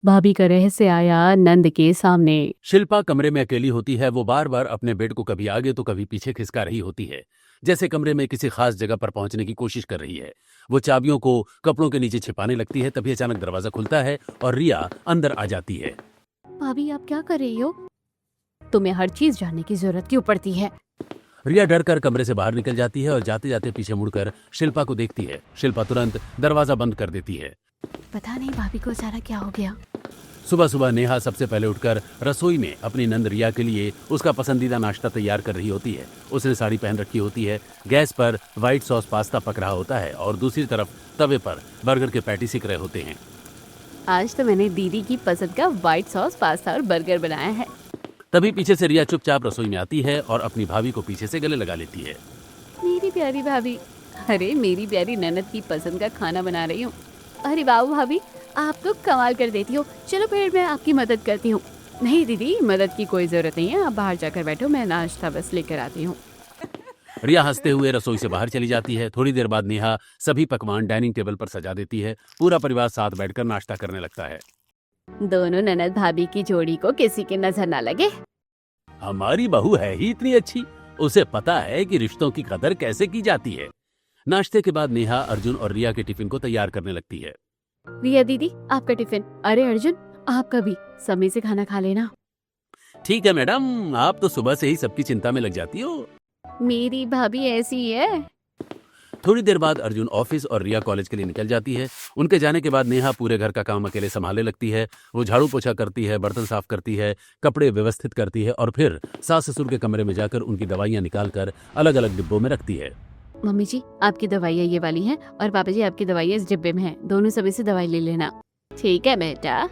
भाभी का रहस्य आया नंद के सामने। शिल्पा कमरे में अकेली होती है। वो बार बार अपने बेड को कभी आगे तो कभी पीछे खिसका रही होती है, जैसे कमरे में किसी खास जगह पर पहुंचने की कोशिश कर रही है। वो चाबियों को कपड़ों के नीचे छिपाने लगती है। तभी अचानक दरवाजा खुलता है और रिया अंदर आ जाती है। भाभी आप क्या कर रही हो? तुम्हें हर चीज जानने की जरूरत क्यों पड़ती है? रिया डर कर कमरे से बाहर निकल जाती है और जाते जाते पीछे मुड़कर शिल्पा को देखती है। शिल्पा तुरंत दरवाजा बंद कर देती है। पता नहीं भाभी को अचानक क्या हो गया। सुबह सुबह नेहा सबसे पहले उठकर रसोई में अपनी नंद रिया के लिए उसका पसंदीदा नाश्ता तैयार कर रही होती है। उसने साड़ी पहन रखी होती है। गैस पर व्हाइट सॉस पास्ता पक रहा होता है और दूसरी तरफ तवे पर बर्गर के पैटी सिक रहे होते हैं। आज तो मैंने दीदी की पसंद का व्हाइट सॉस पास्ता और बर्गर बनाया है। तभी पीछे से रिया चुपचाप रसोई में आती है और अपनी भाभी को पीछे से गले लगा लेती है। मेरी प्यारी भाभी, अरे मेरी प्यारी ननद की पसंद का खाना बना रही हूँ। अरे वाह भाभी, आप तो कमाल कर देती हो। चलो फिर मैं आपकी मदद करती हूँ। नहीं दीदी, मदद की कोई जरूरत नहीं है, आप बाहर जाकर बैठो, मैं नाश्ता बस लेकर आती हूँ। रिया हंसते हुए रसोई से बाहर चली जाती है। थोड़ी देर बाद नेहा सभी पकवान डाइनिंग टेबल पर सजा देती है। पूरा परिवार साथ बैठकर नाश्ता करने लगता है। दोनों ननद भाभी की जोड़ी को किसी की नजर ना लगे। हमारी बहू है ही इतनी अच्छी, उसे पता है कि रिश्तों की कदर कैसे की जाती है। नाश्ते के बाद नेहा अर्जुन और रिया के टिफिन को तैयार करने लगती है। रिया दीदी आपका टिफिन, अरे अर्जुन आपका भी, समय से खाना खा लेना। ठीक है मैडम, आप तो सुबह से ही सबकी चिंता में लग जाती हो। मेरी भाभी ऐसी है। थोड़ी देर बाद अर्जुन ऑफिस और रिया कॉलेज के लिए निकल जाती है। उनके जाने के बाद नेहा पूरे घर का काम अकेले संभालने लगती है। वो झाड़ू पोछा करती है, बर्तन साफ करती है, कपड़े व्यवस्थित करती है और फिर सास ससुर के कमरे में जाकर उनकी दवाइयां निकालकर अलग अलग डिब्बों में रखती है। मम्मी जी आपकी दवाइयाँ ये वाली हैं और पापा जी आपकी दवाइयाँ इस डिब्बे में हैं, दोनों समय से दवाई ले लेना। ठीक है बेटा।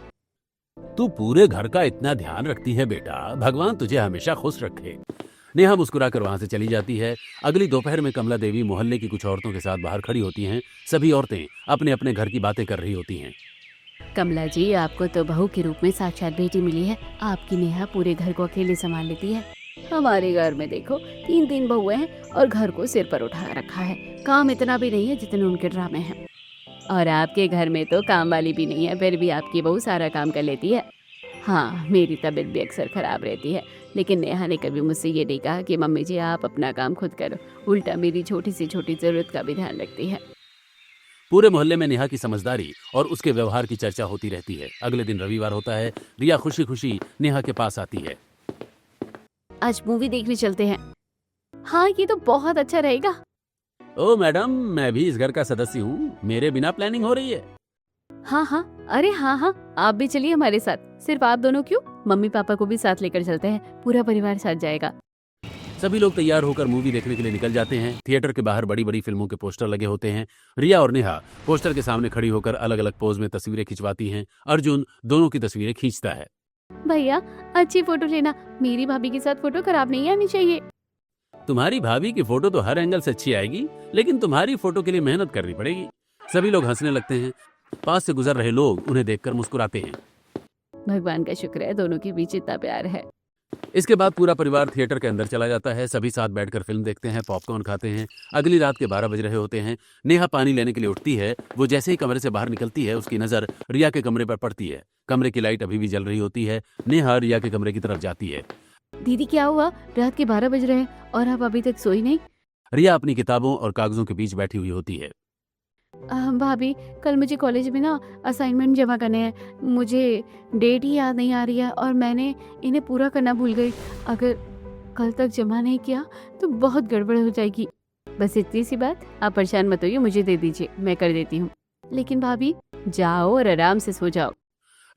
तू पूरे घर का इतना ध्यान रखती है बेटा, भगवान तुझे हमेशा खुश रखे। नेहा मुस्कुराकर वहां से चली जाती है। अगली दोपहर में कमला देवी मोहल्ले की कुछ औरतों के साथ बाहर खड़ी होती हैं। सभी औरतें अपने अपने घर की बातें कर रही होती हैं। कमला जी आपको तो बहू के रूप में साक्षात बेटी मिली है। आपकी नेहा पूरे घर को अकेले संभाल लेती है। हमारे घर में देखो 3 बहुएं हैं और घर को सिर पर उठा रखा है। काम इतना भी नहीं है जितने उनके ड्रामे हैं। और आपके घर में तो काम वाली भी नहीं है, फिर भी आपकी बहू सारा काम कर लेती है। हाँ मेरी तबीयत भी अक्सर खराब रहती है, लेकिन नेहा ने कभी मुझसे ये नहीं कहा कि मम्मी जी आप अपना काम खुद करो। उल्टा मेरी छोटी से छोटी जरूरत का भी ध्यान रखती है। पूरे मोहल्ले में नेहा की समझदारी और उसके व्यवहार की चर्चा होती रहती है। अगले दिन रविवार होता है। रिया खुशी खुशी नेहा के पास आती है। आज मूवी देखने चलते हैं। हाँ ये तो बहुत अच्छा रहेगा। ओ मैडम, मैं भी इस घर का सदस्य हूँ, मेरे बिना प्लानिंग हो रही है। हाँ अरे हाँ आप भी चलिए हमारे साथ। सिर्फ आप दोनों क्यों, मम्मी पापा को भी साथ लेकर चलते हैं, पूरा परिवार साथ जाएगा। सभी लोग तैयार होकर मूवी देखने के लिए निकल जाते हैं। थिएटर के बाहर बड़ी बड़ी फिल्मों के पोस्टर लगे होते हैं। रिया और नेहा पोस्टर के सामने खड़ी होकर अलग अलग पोज में तस्वीरें खिंचवाती हैं। अर्जुन दोनों की तस्वीरें खींचता है। भैया अच्छी फोटो लेना, मेरी भाभी के साथ फोटो खराब नहीं आनी चाहिए। तुम्हारी भाभी की फोटो तो हर एंगल से अच्छी आएगी, लेकिन तुम्हारी फोटो के लिए मेहनत करनी पड़ेगी। सभी लोग हंसने लगते हैं। पास से गुजर रहे लोग उन्हें देखकर मुस्कुराते हैं। भगवान का शुक्र है दोनों के बीच इतना प्यार है। इसके बाद पूरा परिवार थिएटर के अंदर चला जाता है। सभी साथ बैठकर फिल्म देखते हैं, पॉपकॉर्न खाते हैं। अगली रात के 12 बज रहे होते हैं। नेहा पानी लेने के लिए उठती है। वो जैसे ही कमरे से बाहर निकलती है, उसकी नजर रिया के कमरे पर पड़ती है। कमरे की लाइट अभी भी जल रही होती है। नेहा रिया के कमरे की तरफ जाती है। दीदी क्या हुआ, रात के 12 बज रहे हैं और आप अभी तक सोई नहीं? रिया अपनी किताबों और कागजों के बीच बैठी हुई होती है। भाभी कल मुझे कॉलेज में ना असाइनमेंट जमा करने हैं। मुझे डेट ही याद नहीं आ रही है और मैंने इन्हें पूरा करना भूल गई। अगर कल तक जमा नहीं किया तो बहुत गड़बड़ हो जाएगी। बस इतनी सी बात, आप परेशान मत होइए, मुझे दे दीजिए, मैं कर देती हूँ। लेकिन भाभी जाओ और आराम से सो जाओ।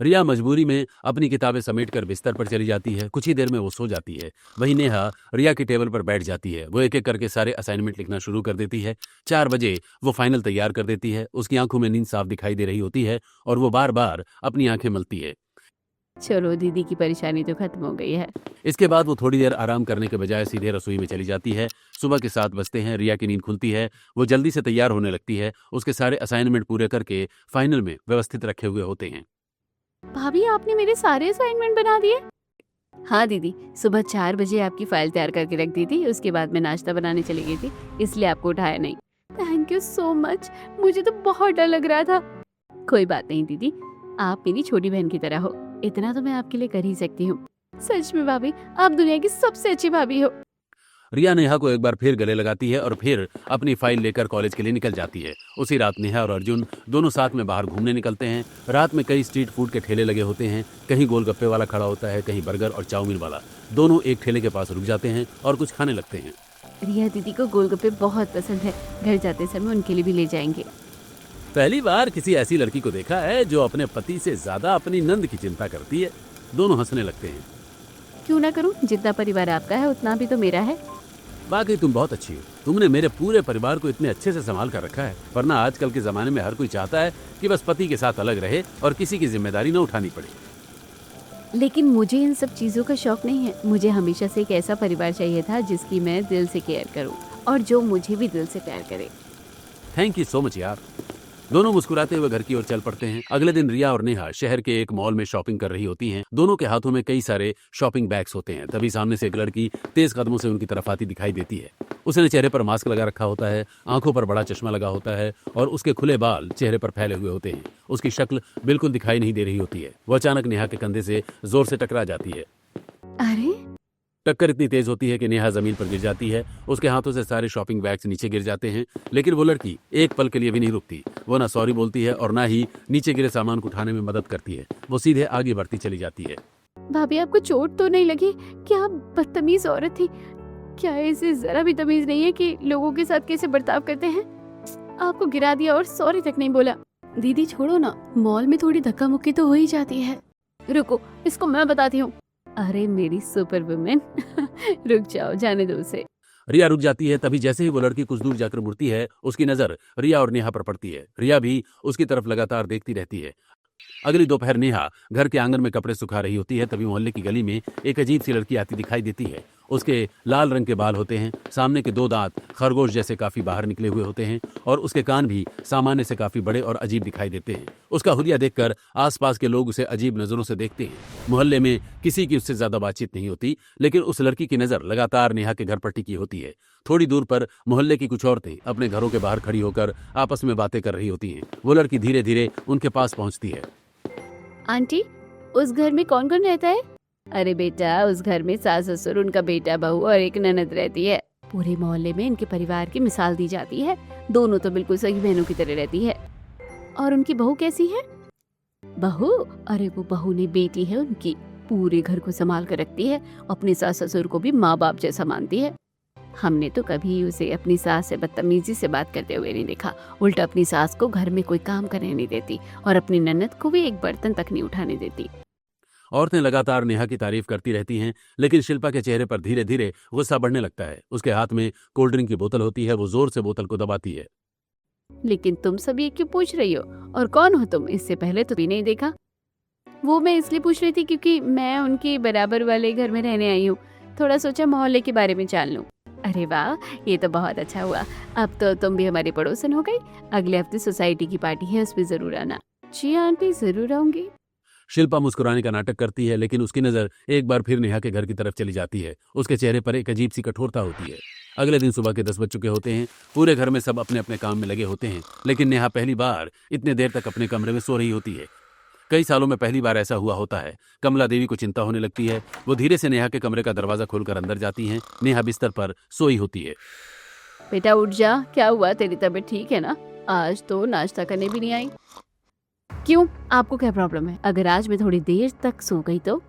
रिया मजबूरी में अपनी किताबें समेटकर बिस्तर पर चली जाती है। कुछ ही देर में वो सो जाती है। वहीं नेहा रिया की टेबल पर बैठ जाती है। वो एक एक करके सारे असाइनमेंट लिखना शुरू कर देती है। 4 बजे वो फाइनल तैयार कर देती है। उसकी आंखों में नींद साफ दिखाई दे रही होती है और वो बार बार अपनी आंखें मलती है। चलो दीदी की परेशानी तो खत्म हो गई है। इसके बाद वो थोड़ी देर आराम करने के बजाय सीधे रसोई में चली जाती है। सुबह के 7 बजते हैं। रिया की नींद खुलती है। वो जल्दी से तैयार होने लगती है। उसके सारे असाइनमेंट पूरे करके फाइनल में व्यवस्थित रखे हुए होते हैं। भाभी आपने मेरे सारे असाइनमेंट बना दिए? हाँ दीदी, सुबह 4 बजे आपकी फाइल तैयार करके रख दी थी। उसके बाद मैं नाश्ता बनाने चली गई थी, इसलिए आपको उठाया नहीं। थैंक यू सो मच, मुझे तो बहुत डर लग रहा था। कोई बात नहीं दीदी, आप मेरी छोटी बहन की तरह हो, इतना तो मैं आपके लिए कर ही सकती हूँ। सच में भाभी, आप दुनिया की सबसे अच्छी भाभी हो। रिया नेहा को एक बार फिर गले लगाती है और फिर अपनी फाइल लेकर कॉलेज के लिए निकल जाती है। उसी रात नेहा और अर्जुन दोनों साथ में बाहर घूमने निकलते हैं। रात में कई स्ट्रीट फूड के ठेले लगे होते हैं, कहीं गोलगप्पे वाला खड़ा होता है, कहीं बर्गर और चाउमीन वाला। दोनों एक ठेले के पास रुक जाते हैं और कुछ खाने लगते हैं। रिया दीदी को गोलगप्पे बहुत पसंद है, घर जाते समय उनके लिए भी ले जाएंगे। पहली बार किसी ऐसी लड़की को देखा है जो अपने पति से ज्यादा अपनी नंद की चिंता करती है। दोनों हंसने लगते हैं। क्यों ना करूं, जितना परिवार आपका है उतना भी तो मेरा है। बाकी तुम बहुत अच्छी हो, तुमने मेरे पूरे परिवार को इतने अच्छे से संभाल कर रखा है। वरना आजकल के जमाने में हर कोई चाहता है कि बस पति के साथ अलग रहे और किसी की जिम्मेदारी न उठानी पड़े। लेकिन मुझे इन सब चीज़ों का शौक नहीं है। मुझे हमेशा से एक ऐसा परिवार चाहिए था जिसकी मैं दिल से केयर करूं और जो मुझे भी दिल से प्यार करे। थैंक यू सो मच यार। दोनों मुस्कुराते हुए घर की ओर चल पड़ते हैं। अगले दिन रिया और नेहा शहर के एक मॉल में शॉपिंग कर रही होती हैं। दोनों के हाथों में कई सारे शॉपिंग बैग्स होते हैं। तभी सामने से एक लड़की तेज कदमों से उनकी तरफ आती दिखाई देती है। उसने चेहरे पर मास्क लगा रखा होता है, आंखों पर बड़ा चश्मा लगा होता है और उसके खुले बाल चेहरे पर फैले हुए होते हैं। उसकी शक्ल बिल्कुल दिखाई नहीं दे रही होती है। वो अचानक नेहा के कंधे से जोर से टकरा जाती है। अरे टक्कर इतनी तेज होती है कि नेहा जमीन पर गिर जाती है। उसके हाथों से सारे शॉपिंग बैग्स नीचे गिर जाते हैं। लेकिन वो लड़की एक पल के लिए भी नहीं रुकती। वो ना सॉरी बोलती है और ना ही नीचे गिरे सामान को उठाने में मदद करती है। वो सीधे आगे बढ़ती चली जाती है। भाभी, आपको चोट तो नहीं लगी? क्या बदतमीज औरत थी। क्या इसे जरा भी तमीज नहीं है कि लोगों के साथ कैसे बर्ताव करते हैं? आपको गिरा दिया और सॉरी तक नहीं बोला। दीदी छोड़ो ना, मॉल में थोड़ी धक्का मुक्की तो हो ही जाती है। रुको, इसको मैं बताती हूँ। अरे मेरी सुपर वुमेन रुक जाओ, जाने दो उसे। रिया रुक जाती है। तभी जैसे ही वो लड़की कुछ दूर जाकर मुड़ती है, उसकी नजर रिया और नेहा पर पड़ती है। रिया भी उसकी तरफ लगातार देखती रहती है। अगली दोपहर नेहा घर के आंगन में कपड़े सुखा रही होती है। तभी मोहल्ले की गली में एक अजीब सी लड़की आती दिखाई देती है। उसके लाल रंग के बाल होते हैं, सामने के 2 दांत खरगोश जैसे काफी बाहर निकले हुए होते हैं और उसके कान भी सामान्य से काफी बड़े और अजीब दिखाई देते हैं। उसका हुलिया देखकर आसपास के लोग उसे अजीब नजरों से देखते हैं। मोहल्ले में किसी की उससे ज्यादा बातचीत नहीं होती, लेकिन उस लड़की की नजर लगातार नेहा के घर पर टिकी होती है। थोड़ी दूर पर मोहल्ले की कुछ औरतें अपने घरों के बाहर खड़ी होकर आपस में बातें कर रही होती हैं। वो लड़की धीरे धीरे उनके पास पहुंचती है। आंटी, उस घर में कौन कौन रहता है? अरे बेटा, उस घर में सास ससुर, उनका बेटा बहू और एक ननद रहती है। पूरे मोहल्ले में इनके परिवार की मिसाल दी जाती है। दोनों तो बिल्कुल सगी बहनों की तरह रहती है। और उनकी बहू कैसी है? बहू? अरे वो बहू नहीं, बेटी है उनकी। पूरे घर को संभाल कर रखती है। अपने सास ससुर को भी माँ बाप जैसा मानती है। हमने तो कभी उसे अपनी सास से बदतमीजी से बात करते हुए नहीं देखा। उल्टा अपनी सास को घर में कोई काम करने नहीं देती और अपनी ननद को भी एक बर्तन तक नहीं उठाने देती। औरतें लगातार नेहा की तारीफ करती रहती हैं, लेकिन शिल्पा के चेहरे पर धीरे धीरे गुस्सा बढ़ने लगता है। उसके हाथ में कोल्ड ड्रिंक की बोतल होती है। वो जोर से बोतल को दबाती है। लेकिन तुम सब ये क्यों पूछ रही हो? और कौन हो तुम? इससे पहले तो भी नहीं देखा। वो मैं इसलिए पूछ रही थी क्योंकि मैं उनके बराबर वाले घर में रहने आई हूँ। थोड़ा सोचा मोहल्ले के बारे में जान लूं। अरे वाह, ये तो बहुत अच्छा हुआ। अब तो तुम भी हमारी पड़ोसन हो गई। अगले हफ्ते सोसाइटी की पार्टी है, उसमें जरूर आना। जी आंटी, जरूर आऊंगी। शिल्पा मुस्कुराने का नाटक करती है, लेकिन उसकी नजर एक बार फिर नेहा के घर की तरफ चली जाती है। उसके चेहरे पर एक अजीब सी कठोरता होती है। अगले दिन सुबह के 10 बज चुके होते हैं। पूरे घर में सब अपने अपने काम में लगे होते हैं, लेकिन नेहा पहली बार इतने देर तक अपने कमरे में सो रही होती है। कई सालों में पहली बार ऐसा हुआ होता है। कमला देवी को चिंता होने लगती है। वो धीरे से नेहा के कमरे का दरवाजा खोलकर अंदर जाती हैं। नेहा बिस्तर पर सोई होती है। बेटा उठ जा, क्या हुआ? तेरी तबीयत ठीक है ना? आज तो नाश्ता करने भी नहीं आई। क्यों, आपको क्या प्रॉब्लम है? अगर आज मैं थोड़ी देर तक सो गई तो?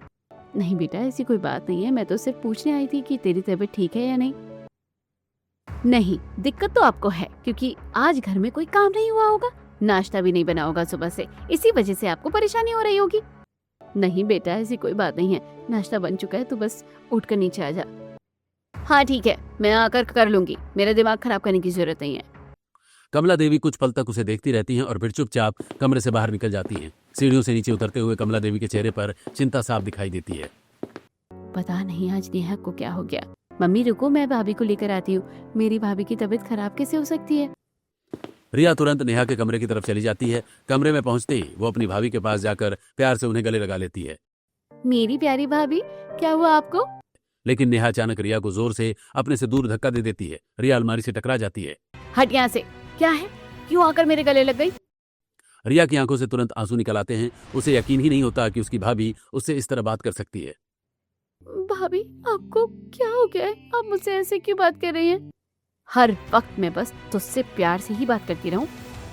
नहीं बेटा, ऐसी कोई बात नहीं है। मैं तो सिर्फ पूछने आई थी कि तेरी तबीयत ठीक है या नहीं। नहीं, दिक्कत तो आपको है क्योंकि आज घर में कोई काम नहीं हुआ होगा, नाश्ता भी नहीं बना होगा सुबह से, इसी वजह से आपको परेशानी हो रही होगी। नहीं बेटा, ऐसी कोई बात नहीं है। नाश्ता बन चुका है, तो बस उठकर नीचे आ जा। हाँ ठीक है, मैं आकर कर लूंगी। मेरा दिमाग खराब करने की जरूरत नहीं है। कमला देवी कुछ पल तक उसे देखती रहती हैं और फिर चुपचाप कमरे से बाहर निकल जाती हैं। सीढ़ियों से नीचे उतरते हुए कमला देवी के चेहरे पर चिंता साफ दिखाई देती है। पता नहीं आज नेहा को क्या हो गया। मम्मी रुको, मैं भाभी को लेकर आती हूँ। मेरी भाभी की तबीयत खराब कैसे हो सकती है? रिया तुरंत नेहा के कमरे की तरफ चली जाती है। कमरे में पहुंचते ही वो अपनी भाभी के पास जाकर प्यार से उन्हें गले लगा लेती है। मेरी प्यारी भाभी, क्या हुआ आपको? लेकिन नेहा अचानक रिया को जोर से अपने से दूर धक्का दे देती है। रिया अलमारी से टकरा जाती है। हट यहाँ से। क्या है? क्यों आकर मेरे गले लग गई? रिया की आंखों से तुरंत आंसू निकल आते हैं। उसे यकीन ही नहीं होता कि उसकी भाभी उससे इस तरह बात कर सकती है। भाभी, आपको क्या हो गया है? आप मुझसे ऐसे क्यों बात कर रही हैं? हर वक्त मैं बस तुझसे प्यार से ही बात करती रहूं?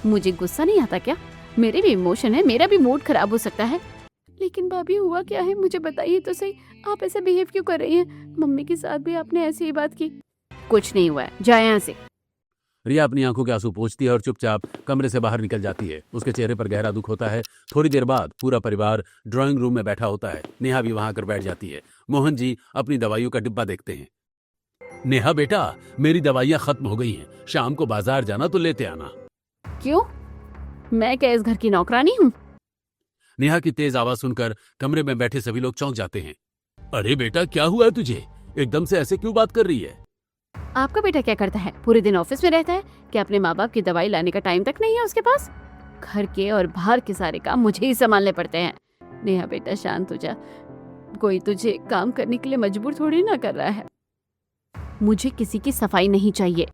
मुझे गुस्सा नहीं आता क्या? मेरे भी इमोशन है, मेरा भी मूड खराब हो सकता है। लेकिन भाभी, हुआ क्या है? मुझे बताइए तो सही। आप ऐसे बिहेव क्यों कर रही हैं? मम्मी के साथ भी आपने ऐसी ही बात की। कुछ नहीं हुआ है, जाए यहाँ से। रिया अपनी आंखों के आंसू पोंछती है और चुपचाप कमरे से बाहर निकल जाती है। उसके चेहरे पर गहरा दुख होता है। थोड़ी देर बाद पूरा परिवार ड्राइंग रूम में बैठा होता है। नेहा भी वहां आकर बैठ जाती है। मोहन जी अपनी दवाइयों का डिब्बा देखते हैं। नेहा बेटा, मेरी दवाइयां खत्म हो गई हैं, शाम को बाजार जाना तो लेते आना। क्यों? मैं क्या इस घर की नौकरानी हूँ? नेहा की तेज आवाज सुनकर कमरे में बैठे सभी लोग चौंक जाते हैं। अरे बेटा, क्या हुआ है तुझे? एकदम से ऐसे क्यों बात कर रही है? आपका बेटा क्या करता है? पूरे दिन ऑफिस में रहता है? क्या अपने माँ बाप की दवाई लाने का टाइम तक नहीं है उसके पास? घर के और बाहर के सारे काम मुझे ही संभालने पड़ते हैं। नेहा बेटा, शांत हो जा। कोई तुझे काम करने के लिए मजबूर थोड़ी ना कर रहा है। मुझे किसी की सफाई नहीं चाहिए।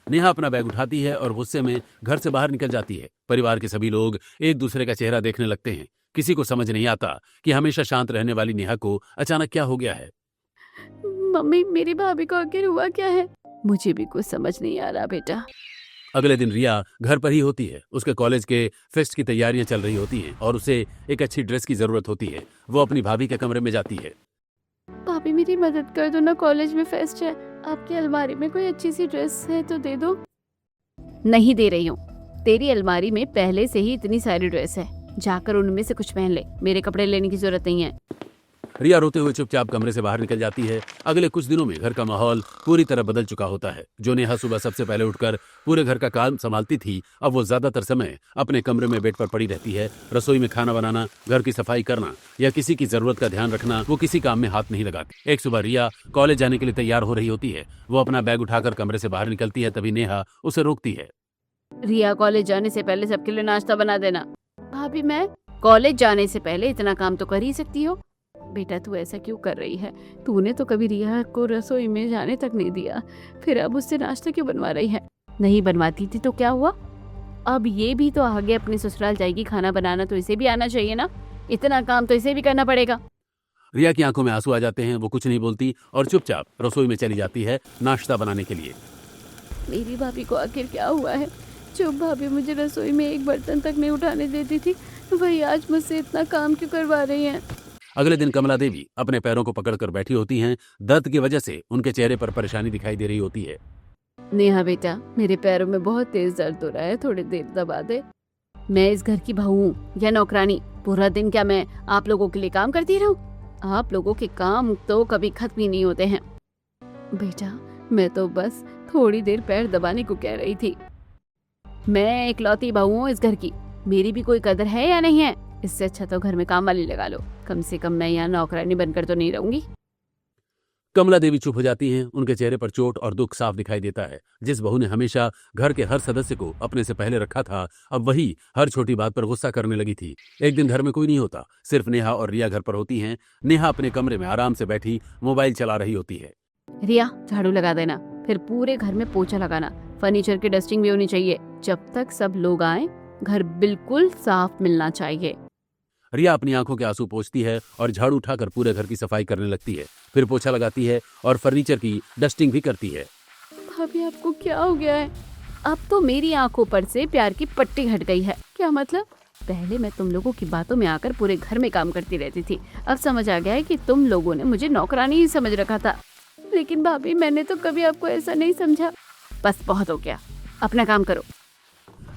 नेहा अपना बैग उठाती है और गुस्से में घर से बाहर निकल जाती है। परिवार के सभी लोग एक दूसरे का चेहरा देखने लगते हैं। किसी को समझ नहीं आता कि हमेशा शांत रहने वाली नेहा को अचानक क्या हो गया है। मम्मी, मेरी भाभी को आखिर हुआ क्या है? मुझे भी कुछ समझ नहीं आ रहा बेटा। अगले दिन रिया घर पर ही होती है। उसके कॉलेज के फेस्ट की तैयारियां चल रही होती हैं और उसे एक अच्छी ड्रेस की जरूरत होती है। वो अपनी भाभी के कमरे में जाती है। भाभी, मेरी मदद कर दो ना, कॉलेज में फेस्ट है। आपकी अलमारी में कोई अच्छी सी ड्रेस है तो दे दो। नहीं दे रही हूँ। तेरी अलमारी में पहले से ही इतनी सारी ड्रेस है। जाकर उनमें से कुछ पहन ले। मेरे कपड़े लेने की जरूरत नहीं है। रिया रोते हुए चुपचाप कमरे से बाहर निकल जाती है। अगले कुछ दिनों में घर का माहौल पूरी तरह बदल चुका होता है। जो नेहा सुबह सबसे पहले उठकर पूरे घर का काम संभालती थी, अब वो ज्यादातर समय अपने कमरे में बेड पर पड़ी रहती है। रसोई में खाना बनाना, घर की सफाई करना या किसी की जरूरत का ध्यान रखना, वो किसी काम में हाथ नहीं लगाती। एक सुबह रिया कॉलेज जाने के लिए तैयार हो रही होती है। वो अपना बैग उठाकर कमरे से बाहर निकलती है, तभी नेहा उसे रोकती है। रिया, कॉलेज जाने से पहले सबके लिए नाश्ता बना देना। भाभी, मैं कॉलेज जाने से पहले इतना काम तो कर ही सकती हो। बेटा, तू ऐसा क्यों कर रही है? तूने तो कभी रिया को रसोई में जाने तक नहीं दिया, फिर अब उससे नाश्ता क्यों बनवा रही है? नहीं बनवाती थी तो क्या हुआ? अब ये भी तो आगे अपने ससुराल जाएगी, खाना बनाना तो इसे भी आना चाहिए ना। इतना काम तो इसे भी करना पड़ेगा। रिया की आंखों में आंसू आ जाते हैं। वो कुछ नहीं बोलती और चुपचाप रसोई में चली जाती है नाश्ता बनाने के लिए। मेरी भाभी को आखिर क्या हुआ है? जो भाभी मुझे रसोई में एक बर्तन तक नहीं उठाने देती थी, वही आज मुझसे इतना काम क्यों करवा रही है? अगले दिन कमला देवी अपने पैरों को पकड़कर बैठी होती हैं। दर्द की वजह से उनके चेहरे पर परेशानी दिखाई दे रही होती है। नेहा बेटा, मेरे पैरों में बहुत तेज दर्द हो रहा है, थोड़ी देर दबा दे। मैं इस घर की बहू हूँ या नौकरानी? पूरा दिन क्या मैं आप लोगों के लिए काम करती रहूं? आप लोगों के काम तो कभी खत्म ही नहीं होते हैं। बेटा, मैं तो बस थोड़ी देर पैर दबाने को कह रही थी। मैं इकलौती बहू हूँ इस घर की। मेरी भी कोई कदर है या नहीं है? इससे अच्छा तो घर में काम वाली लगा लो। कम से कम मैं यहाँ नौकरानी बनकर तो नहीं रहूंगी। कमला देवी चुप हो जाती हैं। उनके चेहरे पर चोट और दुख साफ दिखाई देता है। जिस बहू ने हमेशा घर के हर सदस्य को अपने से पहले रखा था, अब वही हर छोटी बात पर गुस्सा करने लगी थी। एक दिन घर में कोई नहीं होता, सिर्फ नेहा और रिया घर पर होती हैं। नेहा अपने कमरे में आराम से बैठी मोबाइल चला रही होती है। रिया, झाड़ू लगा देना, फिर पूरे घर में पोछा लगाना। फर्नीचर की डस्टिंग भी होनी चाहिए। जब तक सब लोग आए, घर बिल्कुल साफ मिलना चाहिए। रिया अपनी आंखों के आंसू पोंछती है और झाड़ू उठाकर पूरे घर की सफाई करने लगती है। फिर पोछा लगाती है और फर्नीचर की डस्टिंग भी करती है। भाभी, आपको क्या हो गया है? अब तो मेरी आंखों पर से प्यार की पट्टी हट गई है। क्या मतलब? पहले मैं तुम लोगों की बातों में आकर पूरे घर में काम करती रहती थी। अब समझ आ गया है कि तुम लोगों ने मुझे नौकरानी ही समझ रखा था। लेकिन भाभी, मैंने तो कभी आपको ऐसा नहीं समझा। बस बहुत हो गया, अपना काम करो।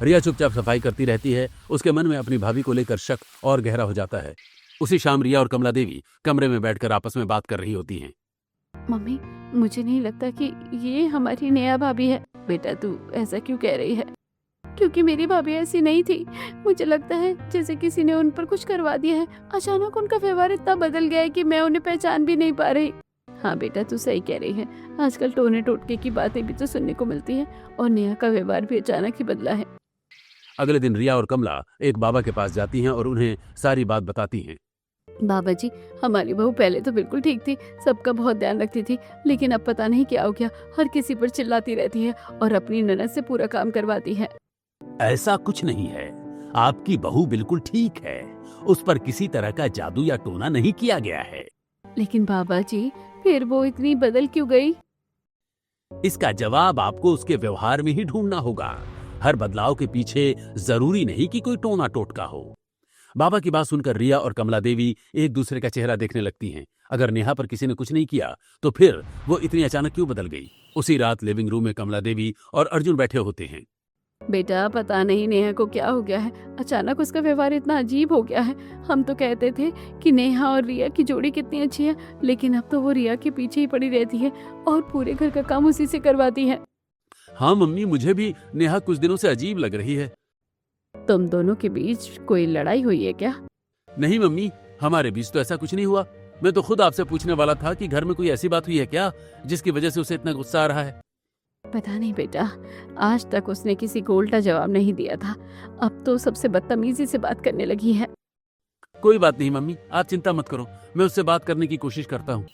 रिया चुपचाप सफाई करती रहती है। उसके मन में अपनी भाभी को लेकर शक और गहरा हो जाता है। उसी शाम रिया और कमला देवी कमरे में बैठकर आपस में बात कर रही होती हैं। मम्मी, मुझे नहीं लगता कि ये हमारी नेहा भाभी है। बेटा, तू ऐसा क्यों कह रही है? क्योंकि मेरी भाभी ऐसी नहीं थी। मुझे लगता है जैसे किसी ने उन पर कुछ करवा दिया है। अचानक उनका व्यवहार इतना बदल गया है कि मैं उन्हें पहचान भी नहीं पा रही। हाँ बेटा, तू सही कह रही है। आजकल टोने टोटके की बातें भी तो सुनने को मिलती है और नेहा का व्यवहार भी अचानक ही बदला है। अगले दिन रिया और कमला एक बाबा के पास जाती हैं और उन्हें सारी बात बताती हैं। बाबा जी, हमारी बहू पहले तो बिल्कुल ठीक थी, सबका बहुत ध्यान रखती थी, लेकिन अब पता नहीं क्या हो गया। हर किसी पर चिल्लाती रहती है और अपनी ननद से पूरा काम करवाती है। ऐसा कुछ नहीं है, आपकी बहू बिल्कुल ठीक है, उस पर किसी तरह का जादू या टोना नहीं किया गया है। लेकिन बाबा जी, फिर वो इतनी बदल क्यों गई? इसका जवाब आपको उसके व्यवहार में ही ढूंढना होगा। हर बदलाव के पीछे जरूरी नहीं कि कोई टोना टोटका हो। बाबा की बात सुनकर रिया और कमला देवी एक दूसरे का चेहरा देखने लगती हैं। अगर नेहा पर किसी ने कुछ नहीं किया तो फिर वो इतनी अचानक क्यों बदल गई? उसी रात लिविंग रूम में कमला देवी और अर्जुन बैठे होते हैं। बेटा, पता नहीं नेहा को क्या हो गया है, अचानक उसका व्यवहार इतना अजीब हो गया है। हम तो कहते थे कि नेहा और रिया की जोड़ी कितनी अच्छी है, लेकिन अब तो वो रिया के पीछे ही पड़ी रहती है और पूरे घर का काम उसी से करवाती है। हाँ मम्मी, मुझे भी नेहा कुछ दिनों से अजीब लग रही है। तुम दोनों के बीच कोई लड़ाई हुई है क्या? नहीं मम्मी, हमारे बीच तो ऐसा कुछ नहीं हुआ। मैं तो खुद आपसे पूछने वाला था कि घर में कोई ऐसी बात हुई है क्या जिसकी वजह से उसे इतना गुस्सा आ रहा है। पता नहीं बेटा, आज तक उसने किसी को उल्टा जवाब नहीं दिया था, अब तो सबसे बदतमीजी से बात करने लगी है। कोई बात नहीं मम्मी, आप चिंता मत करो, मैं उससे बात करने की कोशिश करता हूँ।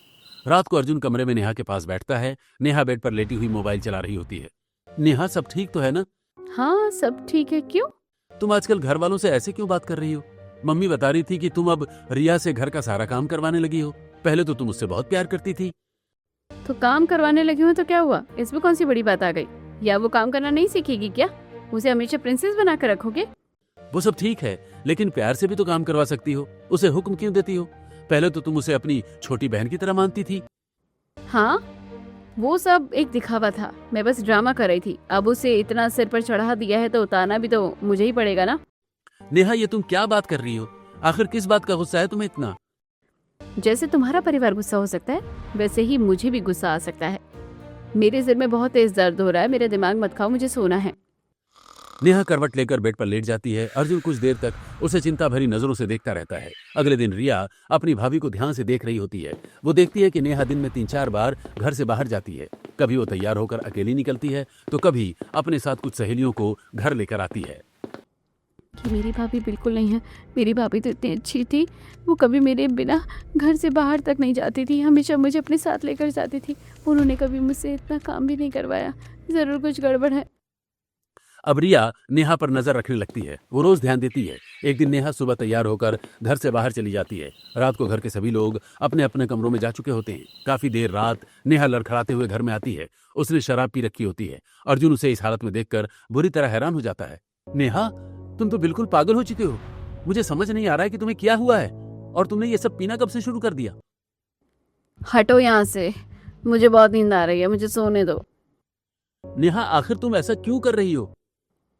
रात को अर्जुन कमरे में नेहा के पास बैठता है। नेहा बेड पर लेटी हुई मोबाइल चला रही होती है। नेहा, सब ठीक तो है ना? हाँ, सब ठीक है। क्यों? तुम आजकल घर वालों से ऐसे क्यों बात कर रही हो? मम्मी बता रही थी कि तुम अब रिया से घर का सारा काम करवाने लगी हो। पहले तो तुम उससे बहुत प्यार करती थी। तो काम करवाने लगी हूँ तो क्या हुआ? इसमें कौन सी बड़ी बात आ गई? या वो काम करना नहीं सीखेगी क्या? उसे हमेशा प्रिंसेस बना कर रखोगे? वो सब ठीक है, लेकिन प्यार से भी तो काम करवा सकती हो। उसे हुक्म क्यों देती हो? पहले तो तुम उसे अपनी छोटी बहन की तरह मानती थी। हाँ, वो सब एक दिखावा था, मैं बस ड्रामा कर रही थी। अब उसे इतना सिर पर चढ़ा दिया है तो उतारना भी तो मुझे ही पड़ेगा ना। नेहा, ये तुम क्या बात कर रही हो? आखिर किस बात का गुस्सा है तुम्हें इतना? जैसे तुम्हारा परिवार गुस्सा हो सकता है, वैसे ही मुझे भी गुस्सा आ सकता है। मेरे सिर में बहुत तेज दर्द हो रहा है, मेरा दिमाग मत खाओ, मुझे सोना है। नेहा करवट लेकर बेड पर लेट जाती है। अर्जुन कुछ देर तक उसे चिंता भरी नजरों से देखता रहता है। अगले दिन रिया अपनी भाभी को ध्यान से देख रही होती है। वो देखती है कि नेहा दिन में 3-4 बार घर से बाहर जाती है। कभी वो तैयार होकर अकेली निकलती है तो कभी अपने साथ कुछ सहेलियों को घर लेकर आती है। कि मेरी भाभी बिल्कुल नहीं है। मेरी भाभी तो इतनी अच्छी थी, वो कभी मेरे बिना घर से बाहर तक नहीं जाती थी, हमेशा मुझे अपने साथ लेकर जाती थी। उन्होंने कभी मुझसे इतना काम भी नहीं करवाया। ज़रूर कुछ गड़बड़ है। अब रिया नेहा पर नजर रखने लगती है। वो रोज ध्यान देती है। एक दिन नेहा सुबह तैयार होकर घर से बाहर चली जाती है। रात को घर के सभी लोग अपने अपने कमरों में जा चुके होते हैं। काफी देर रात नेहा लड़खड़ाते हुए घर में आती है। उसने शराब पी रखी होती है। अर्जुन उसे इस हालत में देखकर बुरी तरह हैरान हो जाता है। नेहा, तुम तो बिल्कुल पागल हो चुके हो। मुझे समझ नहीं आ रहा है कि तुम्हें क्या हुआ है और तुमने ये सब पीना कब से शुरू कर दिया? हटो यहाँ से, मुझे बहुत नींद आ रही है, मुझे सोने दो। नेहा, आखिर तुम ऐसा क्यों कर रही हो?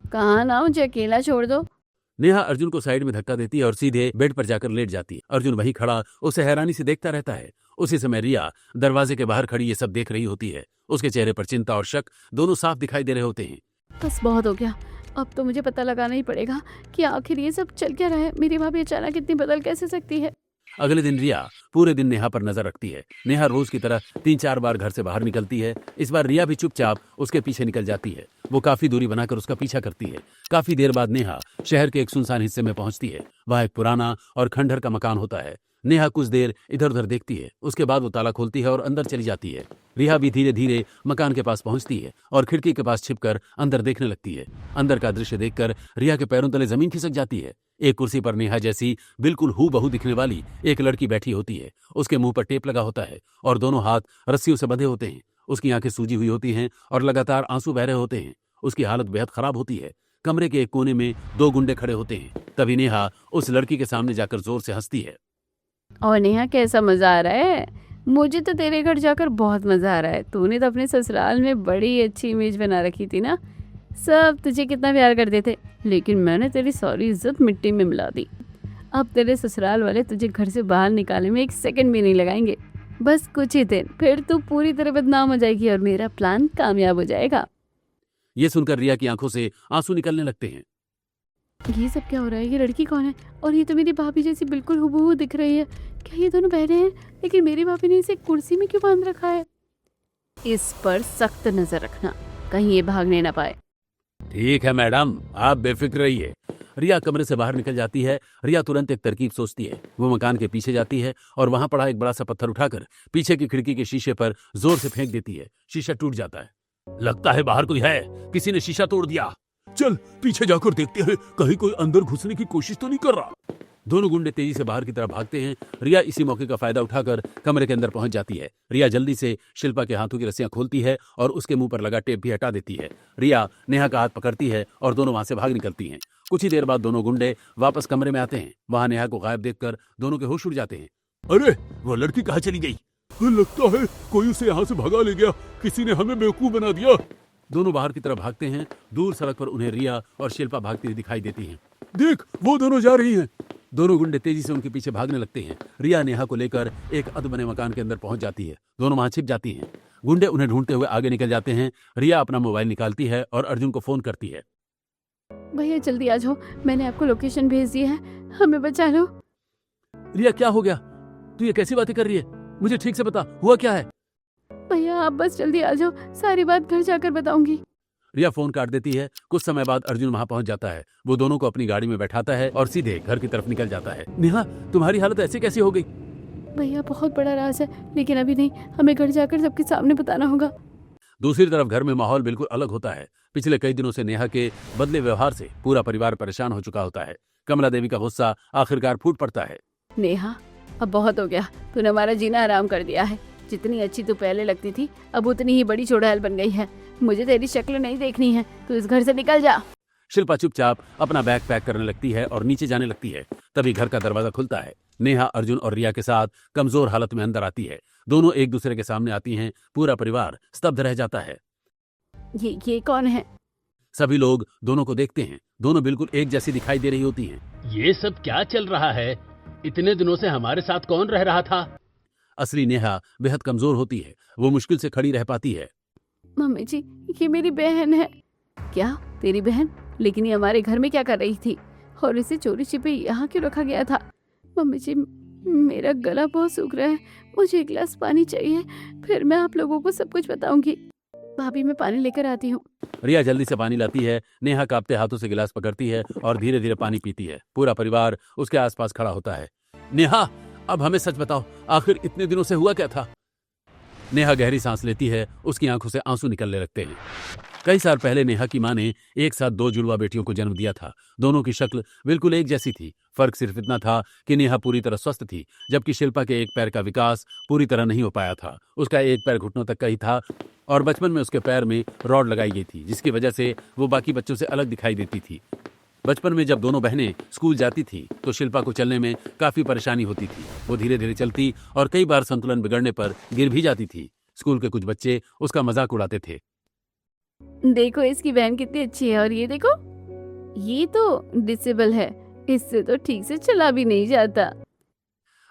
कहाँ ना, मुझे अकेला छोड़ दो। नेहा अर्जुन को साइड में धक्का देती है और सीधे बेड पर जाकर लेट जाती है। अर्जुन वहीं खड़ा उसे हैरानी से देखता रहता है। उसी समय रिया दरवाजे के बाहर खड़ी ये सब देख रही होती है। उसके चेहरे पर चिंता और शक दोनों साफ दिखाई दे रहे होते हैं। बस बहुत हो गया, अब तो मुझे पता लगाना ही पड़ेगा कि आखिर ये सब चल क्या रहा है। मेरी भाभी अचानक इतनी बदल कैसे सकती है? अगले दिन रिया पूरे दिन नेहा पर नजर रखती है। नेहा रोज की तरह 3-4 बार घर से बाहर निकलती है। इस बार रिया भी चुपचाप उसके पीछे निकल जाती है। वो काफी दूरी बनाकर उसका पीछा करती है। काफी देर बाद नेहा शहर के एक सुनसान हिस्से में पहुंचती है। वहां एक पुराना और खंडहर का मकान होता है। नेहा कुछ देर इधर उधर देखती है। उसके बाद वो ताला खोलती है और अंदर चली जाती है। रिया भी धीरे धीरे मकान के पास पहुंचती है और खिड़की के पास छिपकर अंदर देखने लगती है। अंदर का दृश्य देखकर रिया के पैरों तले जमीन खिसक जाती है। एक कुर्सी पर नेहा जैसी बिल्कुल हूबहू दिखने वाली एक लड़की बैठी होती है। उसके मुंह पर टेप लगा होता है और दोनों हाथ रस्सियों से बंधे होते हैं। उसकी आंखें सूजी हुई होती हैं और लगातार आंसू बह रहे होते हैं। उसकी हालत बेहद खराब होती है। कमरे के एक कोने में 2 गुंडे खड़े होते हैं। तभी नेहा उस लड़की के सामने जाकर जोर से हंसती है। और नेहा, कैसा मजा आ रहा है? मुझे तो तेरे घर जाकर बहुत मजा आ रहा है। तूने तो अपने ससुराल में बड़ी अच्छी इमेज बना रखी थी ना, सब तुझे कितना प्यार करते थे, लेकिन मैंने तेरी सारी इज्जत मिट्टी में मिला दी। अब तेरे ससुराल वाले तुझे घर से बाहर निकालने में 1 सेकंड भी नहीं लगाएंगे। बस कुछ ही दिन, फिर तू पूरी तरह बदनाम हो जाएगी और मेरा प्लान कामयाब हो जाएगा। ये सुनकर रिया की आंखों से आंसू निकलने लगते हैं। ये सब क्या हो रहा है? ये लड़की कौन है? और ये तो मेरी भाभी जैसी बिल्कुल हूबहू दिख रही है। क्या ये दोनों बहनें हैं? लेकिन मेरी भाभी ने इसे कुर्सी में क्यों बांध रखा है? इस पर सख्त नजर रखना, कहीं ये भागने ना पाए। ठीक है मैडम, आप बेफिक्र रहिए। रिया कमरे से बाहर निकल जाती है। रिया तुरंत एक तरकीब सोचती है। वो मकान के पीछे जाती है और वहां पड़ा एक बड़ा सा पत्थर उठाकर पीछे की खिड़की के शीशे पर जोर से फेंक देती है। शीशा टूट जाता है। लगता है बाहर कोई है, किसी ने शीशा तोड़ दिया। चल पीछे जाकर देखते हैं, कहीं कोई अंदर घुसने की कोशिश तो नहीं कर रहा। दोनों गुंडे तेजी से बाहर की तरफ भागते हैं। रिया इसी मौके का फायदा उठाकर कमरे के अंदर पहुंच जाती है। रिया जल्दी से शिल्पा के हाथों की रस्सियां खोलती है और उसके मुंह पर लगा टेप भी हटा देती है। रिया नेहा का हाथ पकड़ती है और दोनों वहां से भाग निकलती हैं। कुछ ही देर बाद दोनों गुंडे वापस कमरे में आते हैं। वहां नेहा को गायब देखकर दोनों के होश उड़ जाते हैं। अरे वो लड़की कहाँ चली गई? लगता है कोई उसे यहाँ से भगा ले गया, किसी ने हमें बेवकूफ बना दिया। दोनों बाहर की तरफ भागते हैं। दूर सड़क पर उन्हें रिया और शिल्पा भागती हुई दिखाई देती हैं। देख वो दोनों जा रही हैं। दोनों गुंडे तेजी से उनके पीछे भागने लगते हैं। रिया नेहा को लेकर एक अधबने मकान के अंदर पहुंच जाती है। दोनों वहां छिप जाती हैं। गुंडे उन्हें ढूंढते हुए आगे निकल जाते हैं। रिया अपना मोबाइल निकालती है और अर्जुन को फोन करती है। भैया जल्दी आ जाओ, मैंने आपको लोकेशन भेज दी है, हमें बचा लो। रिया क्या हो गया? तू ये कैसी बातें कर रही है? मुझे ठीक से बता, हुआ क्या है? भैया आप बस जल्दी आ जाओ, सारी बात घर जाकर बताऊंगी। रिया फोन काट देती है। कुछ समय बाद अर्जुन वहां पहुंच जाता है। वो दोनों को अपनी गाड़ी में बैठाता है और सीधे घर की तरफ निकल जाता है। नेहा तुम्हारी हालत ऐसे कैसी हो गई? भैया बहुत बड़ा राज है, लेकिन अभी नहीं, हमें घर जाकर सबके सामने बताना होगा। दूसरी तरफ घर में माहौल बिल्कुल अलग होता है। पिछले कई दिनों से नेहा के बदले व्यवहार से पूरा परिवार परेशान हो चुका होता है। कमला देवी का गुस्सा आखिरकार फूट पड़ता है। नेहा अब बहुत हो गया, तूने हमारा जीना आराम कर दिया है। जितनी अच्छी तू पहले लगती थी, अब उतनी ही बड़ी चुड़ैल बन गई है। मुझे तेरी शक्ल नहीं देखनी है, तू इस घर से निकल जा। शिल्पा चुपचाप अपना बैग पैक करने लगती है और नीचे जाने लगती है। तभी घर का दरवाजा खुलता है। नेहा अर्जुन और रिया के साथ कमजोर हालत में अंदर आती है। दोनों एक दूसरे के सामने आती हैं। पूरा परिवार स्तब्ध रह जाता है। ये कौन है? सभी लोग दोनों को देखते हैं। दोनों बिल्कुल एक जैसी दिखाई दे रही होती हैं। ये सब क्या चल रहा है? इतने दिनों से हमारे साथ कौन रह रहा था? असली नेहा बेहद कमजोर होती है। वो मुश्किल से खड़ी रह पाती है। मम्मी जी, ये मेरी बहन है। क्या तेरी बहन? लेकिन ये हमारे घर में क्या कर रही थी और इसे चोरी छिपे यहाँ क्यों रखा गया था? मम्मी जी मेरा गला बहुत सूख रहा है, मुझे एक गिलास पानी चाहिए, फिर मैं आप लोगों को सब कुछ बताऊंगी। भाभी मैं पानी लेकर आती हूँ। रिया जल्दी से पानी लाती है। नेहा कांपते हाथों से गिलास पकड़ती है और धीरे धीरे पानी पीती है। पूरा परिवार उसके आसपास खड़ा होता है। नेहा अब हमें सच बताओ, आखिर इतने दिनों से हुआ क्या था? नेहा गहरी सांस लेती है। उसकी आंखों से आंसू निकलने लगते हैं। कई साल पहले नेहा की मां ने एक साथ 2 जुड़वा बेटियों को जन्म दिया था। दोनों की शक्ल बिल्कुल एक जैसी थी। फर्क सिर्फ इतना था कि नेहा पूरी तरह स्वस्थ थी, जबकि शिल्पा के एक पैर का विकास पूरी तरह नहीं हो पाया था। उसका एक पैर घुटनों तक का ही था और बचपन में उसके पैर में रॉड लगाई गई थी, जिसकी वजह से वो बाकी बच्चों से अलग दिखाई देती थी। बचपन में जब दोनों बहनें स्कूल जाती थी तो शिल्पा को चलने में काफी परेशानी होती थी। वो धीरे धीरे चलती और कई बार संतुलन बिगड़ने पर गिर भी जाती थी। स्कूल के कुछ बच्चे उसका मजाक उड़ाते थे। देखो इसकी बहन कितनी अच्छी है, और ये देखो, ये तो डिसेबल है, इससे तो ठीक से चला भी नहीं जाता।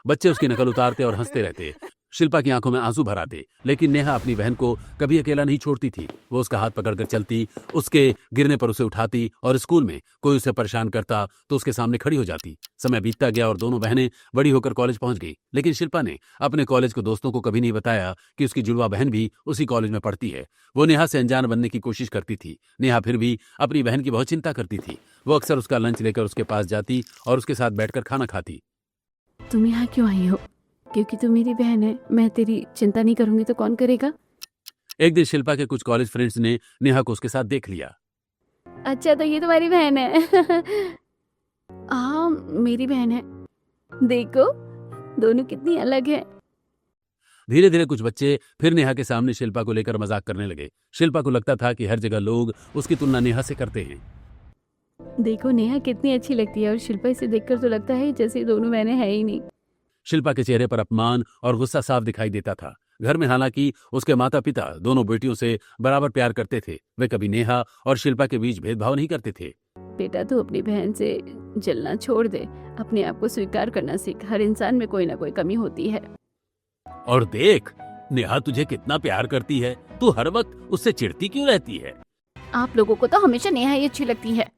बच्चे उसकी नकल उतारते और हंसते रहते। शिल्पा की आंखों में आंसू भर आते, लेकिन नेहा अपनी बहन को कभी अकेला नहीं छोड़ती थी। वो उसका हाथ पकड़कर चलती, उसके गिरने पर उसे उठाती और स्कूल में कोई उसे परेशान करता तो उसके सामने खड़ी हो जाती। समय बीतता गया और दोनों बहनें बड़ी होकर कॉलेज पहुंच गई, लेकिन शिल्पा ने अपने कॉलेज को दोस्तों को कभी नहीं बताया कि उसकी जुड़वा बहन भी उसी कॉलेज में पढ़ती है। वो नेहा से अनजान बनने की कोशिश करती थी। नेहा फिर भी अपनी बहन की बहुत चिंता करती थी। वो अक्सर उसका लंच लेकर उसके पास जाती और उसके साथ बैठकर खाना खाती। तुम यहाँ क्यों आई हो? क्योंकि तू मेरी बहन है। मैं तेरी चिंता नहीं करूंगी तो कौन करेगा? एक दिन शिल्पा के कुछ कॉलेज फ्रेंड्स ने नेहा को उसके साथ देख लिया। अच्छा तो ये तुम्हारी बहन है? हाँ मेरी बहन है। देखो दोनों कितनी अलग है। धीरे धीरे कुछ बच्चे फिर नेहा के सामने शिल्पा को लेकर मजाक करने लगे। शिल्पा को लगता था कि हर जगह लोग उसकी तुलना नेहा से करते हैं। देखो नेहा कितनी अच्छी लगती है, और शिल्पा इसे देखकर तो लगता है जैसे ये दोनों बहनें हैं ही नहीं। शिल्पा के चेहरे पर अपमान और गुस्सा साफ दिखाई देता था। घर में हालांकि उसके माता पिता दोनों बेटियों से बराबर प्यार करते थे। वे कभी नेहा और शिल्पा के बीच भेदभाव नहीं करते थे। बेटा तू अपनी बहन से जलना छोड़ दे, अपने आप को स्वीकार करना सीख। हर इंसान में कोई ना कोई कमी होती है। और देख नेहा तुझे कितना प्यार करती है, तू हर वक्त उससे चिढ़ती क्यों रहती है? आप लोगों को तो हमेशा नेहा ही अच्छी लगती है।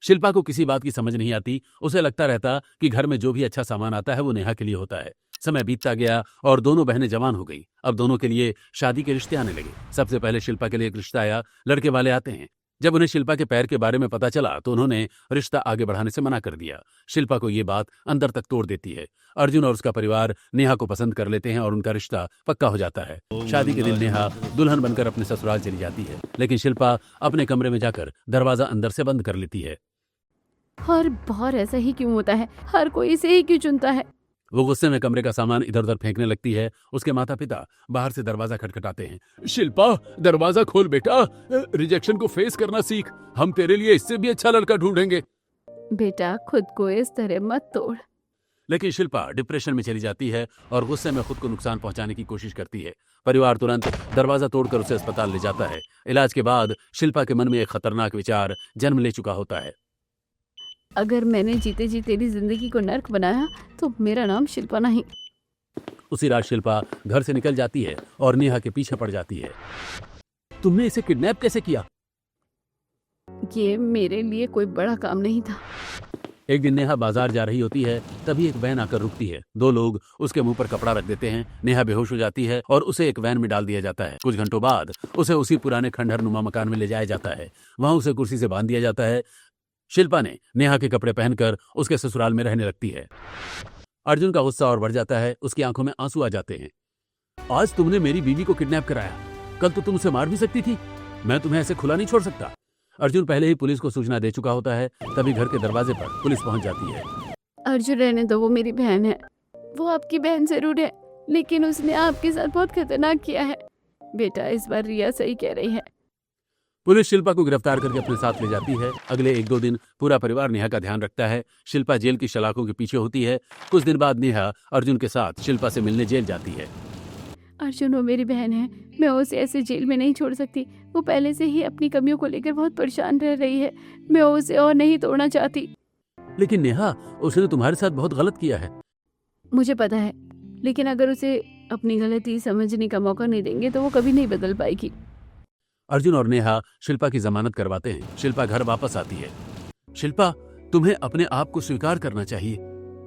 शिल्पा को किसी बात की समझ नहीं आती। उसे लगता रहता कि घर में जो भी अच्छा सामान आता है वो नेहा के लिए होता है। समय बीतता गया और दोनों बहनें जवान हो गई। अब दोनों के लिए शादी के रिश्ते आने लगे। सबसे पहले शिल्पा के लिए एक रिश्ता आया। लड़के वाले आते हैं। जब उन्हें शिल्पा के पैर के बारे में पता चला तो उन्होंने रिश्ता आगे बढ़ाने से मना कर दिया। शिल्पा को ये बात अंदर तक तोड़ देती है। अर्जुन और उसका परिवार नेहा को पसंद कर लेते हैं और उनका रिश्ता पक्का हो जाता है। शादी के दिन नेहा दुल्हन बनकर अपने ससुराल चली जाती है, लेकिन शिल्पा अपने कमरे में जाकर दरवाजा अंदर से बंद कर लेती है। हर बार ऐसा ही क्यों होता है? हर कोई इसे ही क्यों चुनता है? वो गुस्से में कमरे का सामान इधर उधर फेंकने लगती है। उसके माता पिता बाहर से दरवाजा खटखटाते हैं। शिल्पा, दरवाजा खोल बेटा, रिजेक्शन को फेस करना सीख। हम तेरे लिए इससे भी अच्छा लड़का ढूंढेंगे। बेटा, खुद को इस तरह मत तोड़। लेकिन शिल्पा डिप्रेशन में चली जाती है और गुस्से में खुद को नुकसान पहुंचाने की कोशिश करती है। परिवार तुरंत दरवाजा तोड़कर उसे अस्पताल ले जाता है। इलाज के बाद शिल्पा के मन में एक खतरनाक विचार जन्म ले चुका होता है। अगर मैंने जीते जी तेरी जिंदगी को नर्क बनाया तो मेरा नाम शिल्पा नहीं। उसी रात शिल्पा घर से निकल जाती है और नेहा के पीछे पड़ जाती है। तुमने इसे किडनैप कैसे किया? ये मेरे लिए कोई बड़ा काम नहीं था। एक दिन नेहा बाजार जा रही होती है, तभी एक वैन आकर रुकती है। दो लोग उसके मुंह पर कपड़ा रख देते हैं। नेहा बेहोश हो जाती है और उसे एक वैन में डाल दिया जाता है। कुछ घंटों बाद उसे उसी पुराने खंडहर नुमा मकान में ले जाया जाता है। वहां उसे कुर्सी से बांध दिया जाता है। शिल्पा ने नेहा के कपड़े पहनकर उसके ससुराल में रहने लगती है। अर्जुन का गुस्सा और बढ़ जाता है। उसकी आंखों में आंसू आ जाते हैं। आज तुमने मेरी बीवी को किडनैप कराया, कल तो तुम उसे मार भी सकती थी। मैं तुम्हें ऐसे खुला नहीं छोड़ सकता। अर्जुन पहले ही पुलिस को सूचना दे चुका होता है। तभी घर के दरवाजे पर पुलिस पहुंच जाती है। अर्जुन, रहने दो, वो मेरी बहन है। वो आपकी बहन जरूर है, लेकिन उसने आपके साथ बहुत खतरनाक किया है। बेटा, इस बार रिया सही कह रही है। पुलिस शिल्पा को गिरफ्तार करके अपने साथ ले जाती है। अगले 1-2 दिन पूरा परिवार नेहा का ध्यान रखता है। शिल्पा जेल की सलाखों के पीछे होती है। कुछ दिन बाद नेहा अर्जुन के साथ शिल्पा से मिलने जेल जाती है। अर्जुन, वो मेरी बहन है। मैं उसे ऐसे जेल में नहीं छोड़ सकती। वो पहले से ही अपनी कमियों को लेकर बहुत परेशान रह रही है। मैं उसे और नहीं तोड़ना चाहती। लेकिन नेहा, उसने तुम्हारे साथ बहुत गलत किया है। मुझे पता है, लेकिन अगर उसे अपनी गलती समझने का मौका नहीं देंगे तो वो कभी नहीं बदल पाएगी। अर्जुन और नेहा शिल्पा की जमानत करवाते हैं। शिल्पा घर वापस आती है। शिल्पा, तुम्हें अपने आप को स्वीकार करना चाहिए,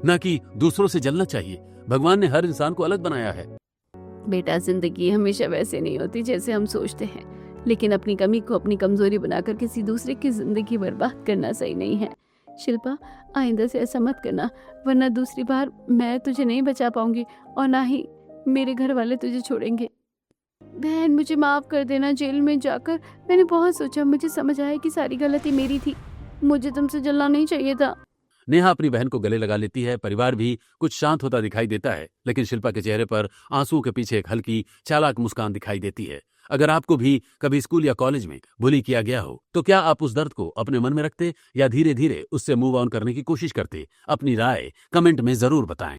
न कि दूसरों से जलना चाहिए। भगवान ने हर इंसान को अलग बनाया है। बेटा, जिंदगी हमेशा वैसे नहीं होती जैसे हम सोचते हैं, लेकिन अपनी कमी को अपनी कमजोरी बनाकर किसी दूसरे की जिंदगी बर्बाद करना सही नहीं है। शिल्पा, आइंदा से ऐसा मत करना, वरना दूसरी बार मैं तुझे नहीं बचा पाऊंगी और ना ही मेरे घर वाले तुझे छोड़ेंगे। बहन, मुझे माफ कर देना। जेल में जाकर मैंने बहुत सोचा, मुझे समझ आया कि सारी गलती मेरी थी। मुझे तुमसे जलना नहीं चाहिए था। नेहा अपनी बहन को गले लगा लेती है। परिवार भी कुछ शांत होता दिखाई देता है, लेकिन शिल्पा के चेहरे पर आंसुओं के पीछे एक हल्की चालाक मुस्कान दिखाई देती है। अगर आपको भी कभी स्कूल या कॉलेज में बुली किया गया हो तो क्या आप उस दर्द को अपने मन में रखते या धीरे धीरे उससे मूव ऑन करने की कोशिश करते? अपनी राय कमेंट में जरूर बताएं।